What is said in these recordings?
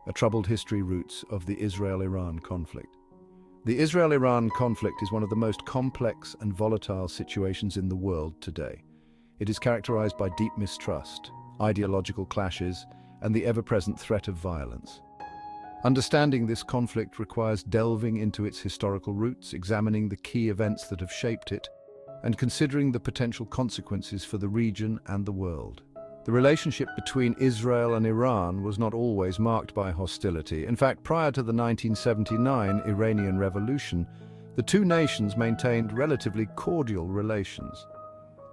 a troubled history roots of the Israel-Iran conflict. The Israel-Iran conflict is one of the most complex and volatile situations in the world today. It is characterized by deep mistrust, ideological clashes, and the ever-present threat of violence. Understanding this conflict requires delving into its historical roots, examining the key events that have shaped it, and considering the potential consequences for the region and the world. The relationship between Israel and Iran was not always marked by hostility. In fact, prior to the 1979 Iranian Revolution, the two nations maintained relatively cordial relations.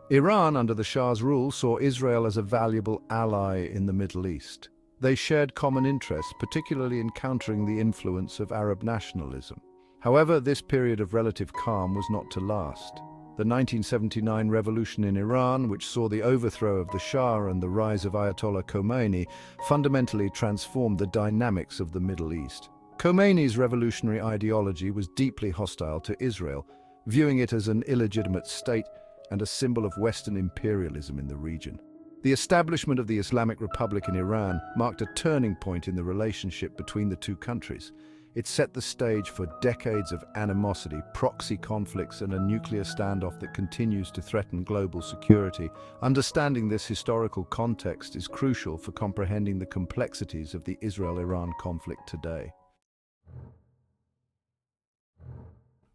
Iran, under the Shah's rule, saw Israel as a valuable ally in the Middle East. They shared common interests, particularly in countering the influence of Arab nationalism. However, this period of relative calm was not to last. The 1979 revolution in Iran, which saw the overthrow of the Shah and the rise of Ayatollah Khomeini, fundamentally transformed the dynamics of the Middle East. Khomeini's revolutionary ideology was deeply hostile to Israel, viewing it as an illegitimate state and a symbol of Western imperialism in the region. The establishment of the Islamic Republic in Iran marked a turning point in the relationship between the two countries. It set the stage for decades of animosity, proxy conflicts, and a nuclear standoff that continues to threaten global security. Understanding this historical context is crucial for comprehending the complexities of the Israel-Iran conflict today.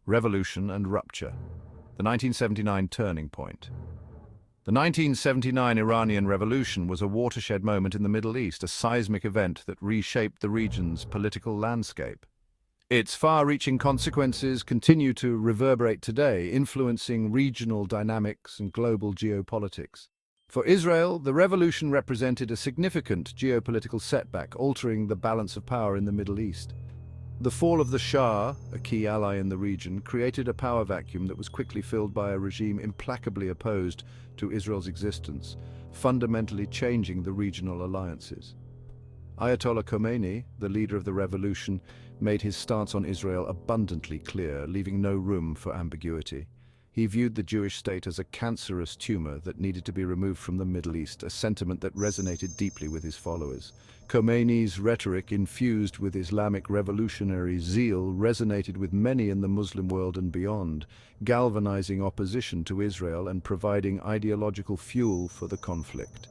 Revolution and rupture. The 1979 turning point. The 1979 Iranian Revolution was a watershed moment in the Middle East, a seismic event that reshaped the region's political landscape. Its far-reaching consequences continue to reverberate today, influencing regional dynamics and global geopolitics. For Israel, the revolution represented a significant geopolitical setback, altering the balance of power in the Middle East. The fall of the Shah, a key ally in the region, created a power vacuum that was quickly filled by a regime implacably opposed to Israel's existence, fundamentally changing the regional alliances. Ayatollah Khomeini, the leader of the revolution, made his stance on Israel abundantly clear, leaving no room for ambiguity. He viewed the Jewish state as a cancerous tumor that needed to be removed from the Middle East, a sentiment that resonated deeply with his followers. Khomeini's rhetoric, infused with Islamic revolutionary zeal, resonated with many in the Muslim world and beyond, galvanizing opposition to Israel and providing ideological fuel for the conflict.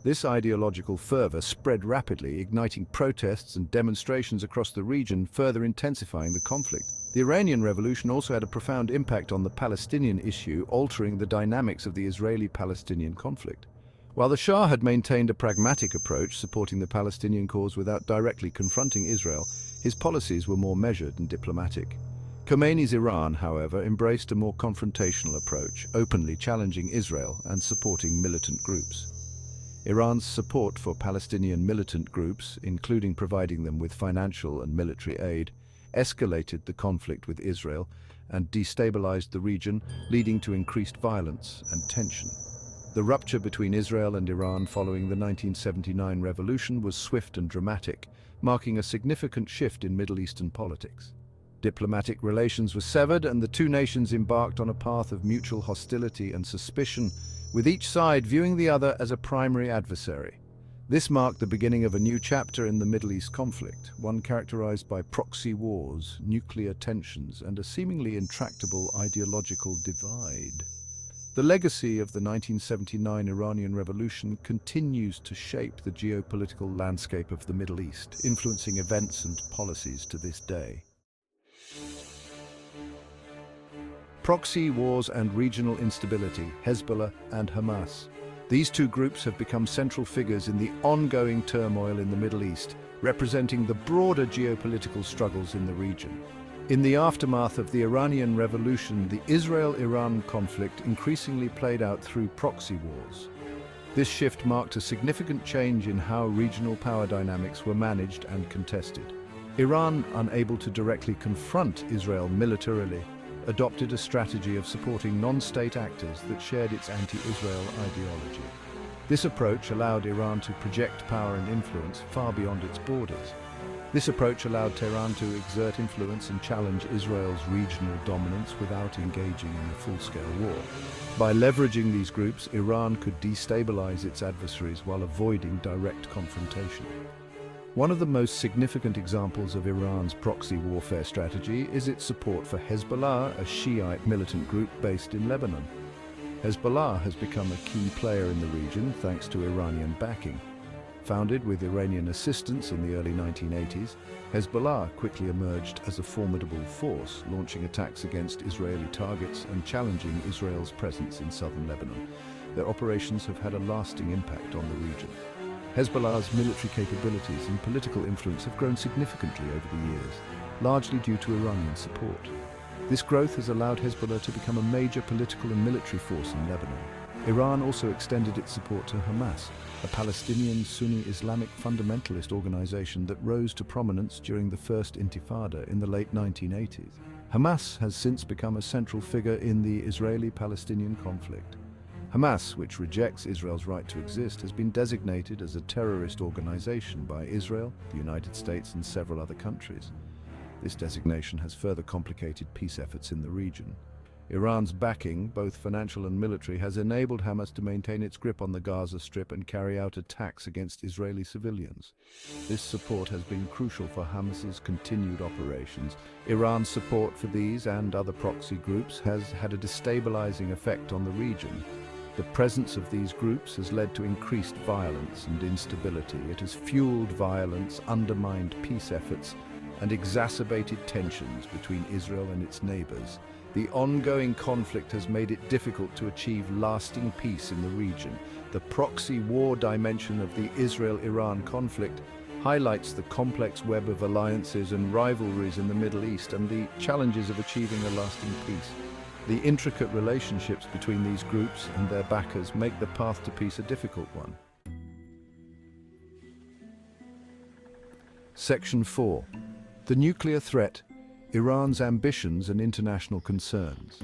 This ideological fervor spread rapidly, igniting protests and demonstrations across the region, further intensifying the conflict. The Iranian Revolution also had a profound impact on the Palestinian issue, altering the dynamics of the Israeli-Palestinian conflict. While the Shah had maintained a pragmatic approach, supporting the Palestinian cause without directly confronting Israel, his policies were more measured and diplomatic. Khomeini's Iran, however, embraced a more confrontational approach, openly challenging Israel and supporting militant groups. Iran's support for Palestinian militant groups, including providing them with financial and military aid, escalated the conflict with Israel and destabilized the region, leading to increased violence and tension. The rupture between Israel and Iran following the 1979 revolution was swift and dramatic, marking a significant shift in Middle Eastern politics. Diplomatic relations were severed, and the two nations embarked on a path of mutual hostility and suspicion, with each side viewing the other as a primary adversary. This marked the beginning of a new chapter in the Middle East conflict, one characterized by proxy wars, nuclear tensions, and a seemingly intractable ideological divide. The legacy of the 1979 Iranian Revolution continues to shape the geopolitical landscape of the Middle East, influencing events and policies to this day. Proxy wars and regional instability, Hezbollah and Hamas. These two groups have become central figures in the ongoing turmoil in the Middle East, representing the broader geopolitical struggles in the region. In the aftermath of the Iranian Revolution, the Israel-Iran conflict increasingly played out through proxy wars. This shift marked a significant change in how regional power dynamics were managed and contested. Iran, unable to directly confront Israel militarily, adopted a strategy of supporting non-state actors that shared its anti-Israel ideology. This approach allowed Iran to project power and influence far beyond its borders. This approach allowed Tehran to exert influence and challenge Israel's regional dominance without engaging in a full-scale war. By leveraging these groups, Iran could destabilize its adversaries while avoiding direct confrontation. One of the most significant examples of Iran's proxy warfare strategy is its support for Hezbollah, a Shiite militant group based in Lebanon. Hezbollah has become a key player in the region thanks to Iranian backing. Founded with Iranian assistance in the early 1980s, Hezbollah quickly emerged as a formidable force, launching attacks against Israeli targets and challenging Israel's presence in southern Lebanon. Their operations have had a lasting impact on the region. Hezbollah's military capabilities and political influence have grown significantly over the years, largely due to Iranian support. This growth has allowed Hezbollah to become a major political and military force in Lebanon. Iran also extended its support to Hamas, a Palestinian Sunni Islamic fundamentalist organization that rose to prominence during the First Intifada in the late 1980s. Hamas has since become a central figure in the Israeli-Palestinian conflict. Hamas, which rejects Israel's right to exist, has been designated as a terrorist organization by Israel, the United States, and several other countries. This designation has further complicated peace efforts in the region. Iran's backing, both financial and military, has enabled Hamas to maintain its grip on the Gaza Strip and carry out attacks against Israeli civilians. This support has been crucial for Hamas's continued operations. Iran's support for these and other proxy groups has had a destabilizing effect on the region. The presence of these groups has led to increased violence and instability. It has fueled violence, undermined peace efforts, and exacerbated tensions between Israel and its neighbors. The ongoing conflict has made it difficult to achieve lasting peace in the region. The proxy war dimension of the Israel-Iran conflict highlights the complex web of alliances and rivalries in the Middle East and the challenges of achieving a lasting peace. The intricate relationships between these groups and their backers make the path to peace a difficult one. Section 4. The nuclear threat, Iran's ambitions and international concerns.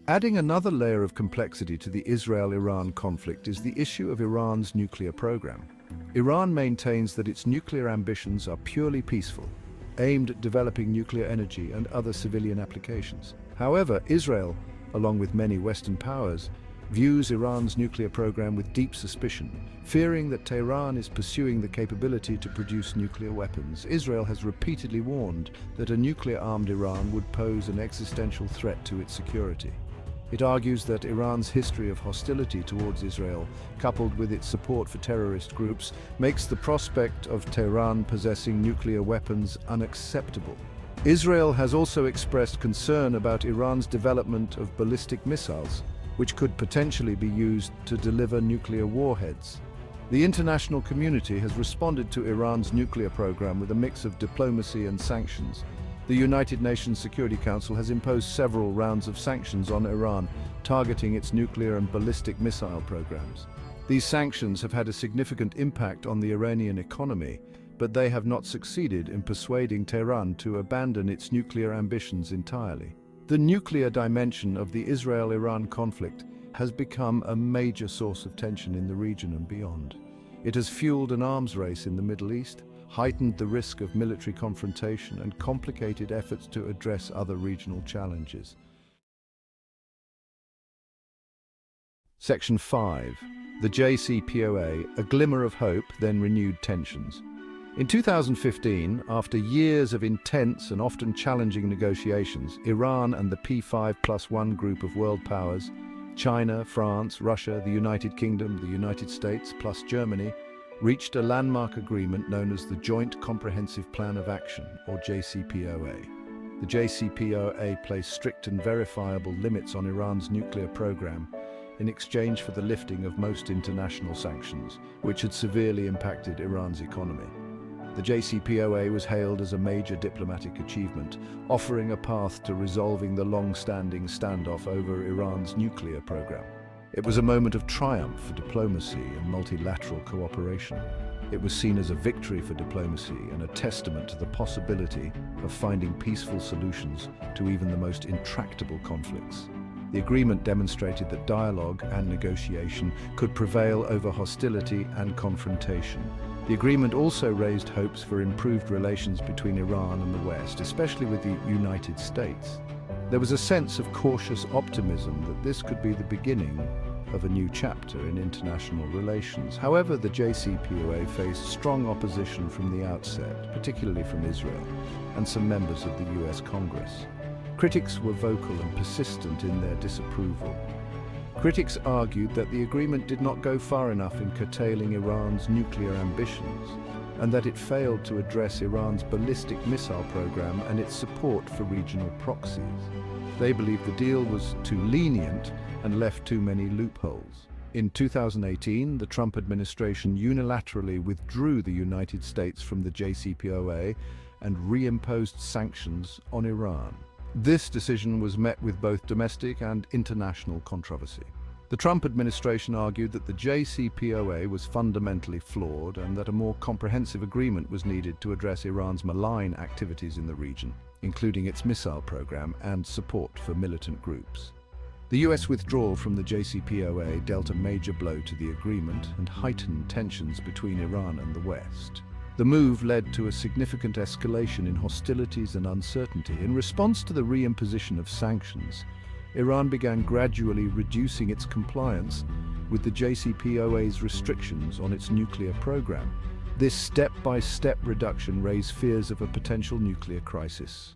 Adding another layer of complexity to the Israel-Iran conflict is the issue of Iran's nuclear program. Iran maintains that its nuclear ambitions are purely peaceful, aimed at developing nuclear energy and other civilian applications. However, Israel, along with many Western powers, views Iran's nuclear program with deep suspicion, fearing that Tehran is pursuing the capability to produce nuclear weapons. Israel has repeatedly warned that a nuclear-armed Iran would pose an existential threat to its security. It argues that Iran's history of hostility towards Israel, coupled with its support for terrorist groups, makes the prospect of Tehran possessing nuclear weapons unacceptable. Israel has also expressed concern about Iran's development of ballistic missiles, which could potentially be used to deliver nuclear warheads. The international community has responded to Iran's nuclear program with a mix of diplomacy and sanctions. The United Nations Security Council has imposed several rounds of sanctions on Iran, targeting its nuclear and ballistic missile programs. These sanctions have had a significant impact on the Iranian economy, but they have not succeeded in persuading Tehran to abandon its nuclear ambitions entirely. The nuclear dimension of the Israel-Iran conflict has become a major source of tension in the region and beyond. It has fueled an arms race in the Middle East, heightened the risk of military confrontation, and complicated efforts to address other regional challenges. Section 5. The JCPOA, a glimmer of hope, then renewed tensions. In 2015, after years of intense and often challenging negotiations, Iran and the P5+1 group of world powers, China, France, Russia, the United Kingdom, the United States, plus Germany, reached a landmark agreement known as the Joint Comprehensive Plan of Action, or JCPOA. The JCPOA placed strict and verifiable limits on Iran's nuclear program in exchange for the lifting of most international sanctions, which had severely impacted Iran's economy. The JCPOA was hailed as a major diplomatic achievement, offering a path to resolving the long-standing standoff over Iran's nuclear program. It was a moment of triumph for diplomacy and multilateral cooperation. It was seen as a victory for diplomacy and a testament to the possibility of finding peaceful solutions to even the most intractable conflicts. The agreement demonstrated that dialogue and negotiation could prevail over hostility and confrontation. The agreement also raised hopes for improved relations between Iran and the West, especially with the United States. There was a sense of cautious optimism that this could be the beginning of a new chapter in international relations. However, the JCPOA faced strong opposition from the outset, particularly from Israel and some members of the US Congress. Critics were vocal and persistent in their disapproval. Critics argued that the agreement did not go far enough in curtailing Iran's nuclear ambitions, and that it failed to address Iran's ballistic missile program and its support for regional proxies. They believed the deal was too lenient and left too many loopholes. In 2018, the Trump administration unilaterally withdrew the United States from the JCPOA and reimposed sanctions on Iran. This decision was met with both domestic and international controversy. The Trump administration argued that the JCPOA was fundamentally flawed and that a more comprehensive agreement was needed to address Iran's malign activities in the region, including its missile program and support for militant groups. The US withdrawal from the JCPOA dealt a major blow to the agreement and heightened tensions between Iran and the West. The move led to a significant escalation in hostilities and uncertainty. In response to the reimposition of sanctions, Iran began gradually reducing its compliance with the JCPOA's restrictions on its nuclear program. This step-by-step reduction raised fears of a potential nuclear crisis.